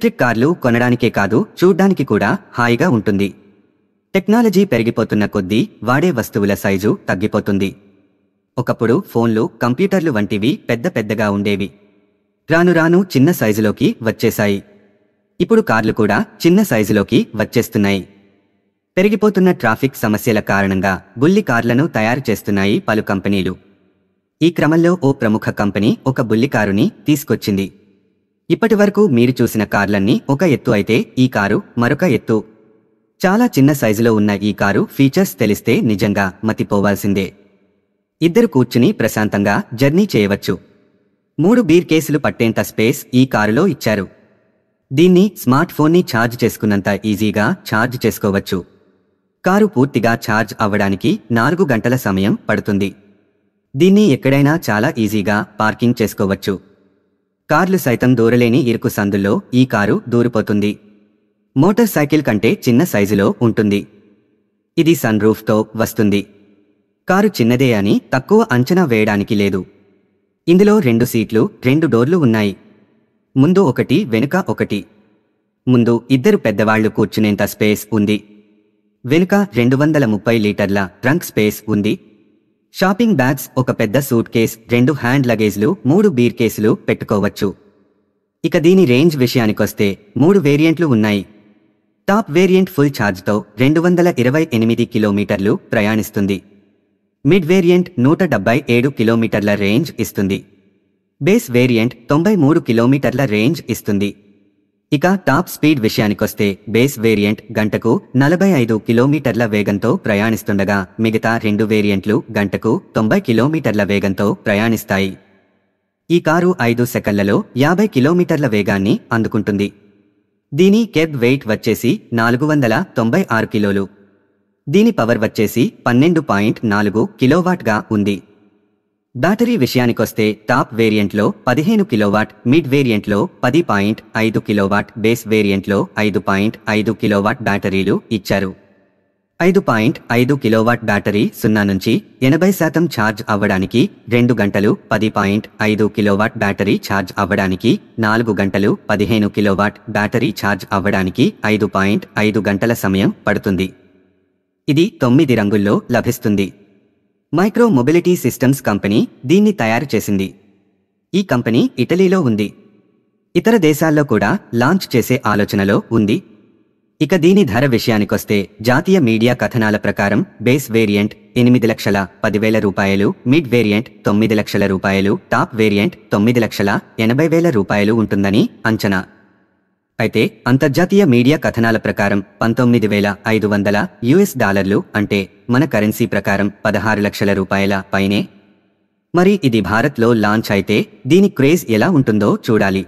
Electric కార్లు కొనడానికే కాదు, చూడ్డానికి కూడా హాయిగా ఉంటుంది. టెక్నాలజీ పెరిగిపోతున్న కొద్దీ వాడే వస్తువుల సైజు తగ్గిపోతుంది. ఒకప్పుడు ఫోన్లు, కంప్యూటర్లు వంటివి పెద్ద పెద్దగా ఉండేవి. రాను రాను చిన్న సైజులోకి వచ్చేశాయి. ఇప్పుడు కార్లు కూడా చిన్న సైజులోకి వచ్చేస్తున్నాయి. పెరిగిపోతున్న ట్రాఫిక్ సమస్యల కారణంగా బుల్లి కార్లను తయారు చేస్తున్నాయి పలు కంపెనీలు. ఈ క్రమంలో ఓ ప్రముఖ కంపెనీ ఒక బుల్లి కారుని తీసుకొచ్చింది. ఇప్పటివరకు మీరు చూసిన కార్లన్నీ ఒక ఎత్తు అయితే ఈ కారు మరొక ఎత్తు. చాలా చిన్న సైజులో ఉన్న ఈ కారు ఫీచర్స్ తెలిస్తే నిజంగా మతిపోవాల్సిందే. ఇద్దరు కూర్చుని ప్రశాంతంగా జర్నీ చేయవచ్చు. 3 బీర్ కేసులు పట్టేంత స్పేస్ ఈ కారులో ఇచ్చారు. దీన్ని స్మార్ట్ ఫోన్ని ఛార్జ్ చేసుకున్నంత ఈజీగా ఛార్జ్ చేసుకోవచ్చు. కారు పూర్తిగా ఛార్జ్ అవ్వడానికి 4 గంటల సమయం పడుతుంది. దీన్ని ఎక్కడైనా చాలా ఈజీగా పార్కింగ్ చేసుకోవచ్చు. కార్లు సైతం దూరలేని ఇరుకు సందుల్లో ఈ కారు దూరిపోతుంది. మోటార్ సైకిల్ కంటే చిన్న సైజులో ఉంటుంది. ఇది సన్ రూఫ్తో వస్తుంది. కారు చిన్నదే అని తక్కువ అంచనా వేయడానికి లేదు. ఇందులో 2 సీట్లు, 2 డోర్లు ఉన్నాయి. ముందు ఒకటి, వెనుక ఒకటి. ముందు ఇద్దరు పెద్దవాళ్లు కూర్చునేంత స్పేస్ ఉంది. వెనుక 230 లీటర్ల ట్రంక్ స్పేస్ ఉంది. షాపింగ్ బ్యాగ్స్, ఒక పెద్ద సూట్ కేస్, 2 హ్యాండ్ లగేజ్లు, 3 బీర్ కేసులు పెట్టుకోవచ్చు. ఇక దీని రేంజ్ విషయానికొస్తే 3 వేరియంట్లు ఉన్నాయి. టాప్ వేరియంట్ ఫుల్ ఛార్జ్తో 228 కిలోమీటర్లు ప్రయాణిస్తుంది. మిడ్ వేరియంట్ 177 కిలోమీటర్ల రేంజ్ ఇస్తుంది. బేస్ వేరియంట్ 93 కిలోమీటర్ల రేంజ్ ఇస్తుంది. ఇక టాప్ స్పీడ్ విషయానికొస్తే బేస్ వేరియంట్ గంటకు 45 కిలోమీటర్ల వేగంతో ప్రయాణిస్తుండగా మిగతా 2 వేరియంట్లు గంటకు 90 కిలోమీటర్ల వేగంతో ప్రయాణిస్తాయి. ఈ కారు 5 సెకన్లలో 50 కిలోమీటర్ల వేగాన్ని అందుకుంటుంది. దీని కేబ్ వెయిట్ వచ్చేసి 496 కిలోలు. దీని పవర్ వచ్చేసి 12.4 కిలోవాట్గా ఉంది. బ్యాటరీ విషయానికొస్తే టాప్ వేరియంట్లో 15 కిలోవాట్, మిడ్ వేరియంట్లో 10.5 కిలోవాట్, బేస్ వేరియంట్లో 5.5 కిలోవాట్ బ్యాటరీలు ఇచ్చారు. 5.5 కిలోవాట్ బ్యాటరీ 0 నుంచి 80% ఛార్జ్ అవ్వడానికి 2 గంటలు, 10.5 కిలోవాట్ బ్యాటరీ ఛార్జ్ అవ్వడానికి 4 గంటలు, 15 కిలోవాట్ బ్యాటరీ ఛార్జ్ అవ్వడానికి 5.5 గంటల సమయం పడుతుంది. ఇది 9 రంగుల్లో లభిస్తుంది. మైక్రో మొబిలిటీ సిస్టమ్స్ కంపెనీ దీన్ని తయారు చేసింది. ఈ కంపెనీ ఇటలీలో ఉంది. ఇతర దేశాల్లో కూడా లాంచ్ చేసే ఆలోచనలో ఉంది. ఇక దీని ధర విషయానికొస్తే జాతీయ మీడియా కథనాల ప్రకారం బేస్ వేరియంట్ 8,10,000 రూపాయలు, మిడ్ వేరియంట్ 9,00,000 రూపాయలు, టాప్ వేరియంట్ 9,80,000 రూపాయలు ఉంటుందని అంచనా. అయితే అంతర్జాతీయ మీడియా కథనాల ప్రకారం $19,500 అంటే మన కరెన్సీ ప్రకారం 16 లక్షల రూపాయల పైనే. మరి ఇది భారత్లో లాంచ్ అయితే దీని క్రేజ్ ఎలా ఉంటుందో చూడాలి.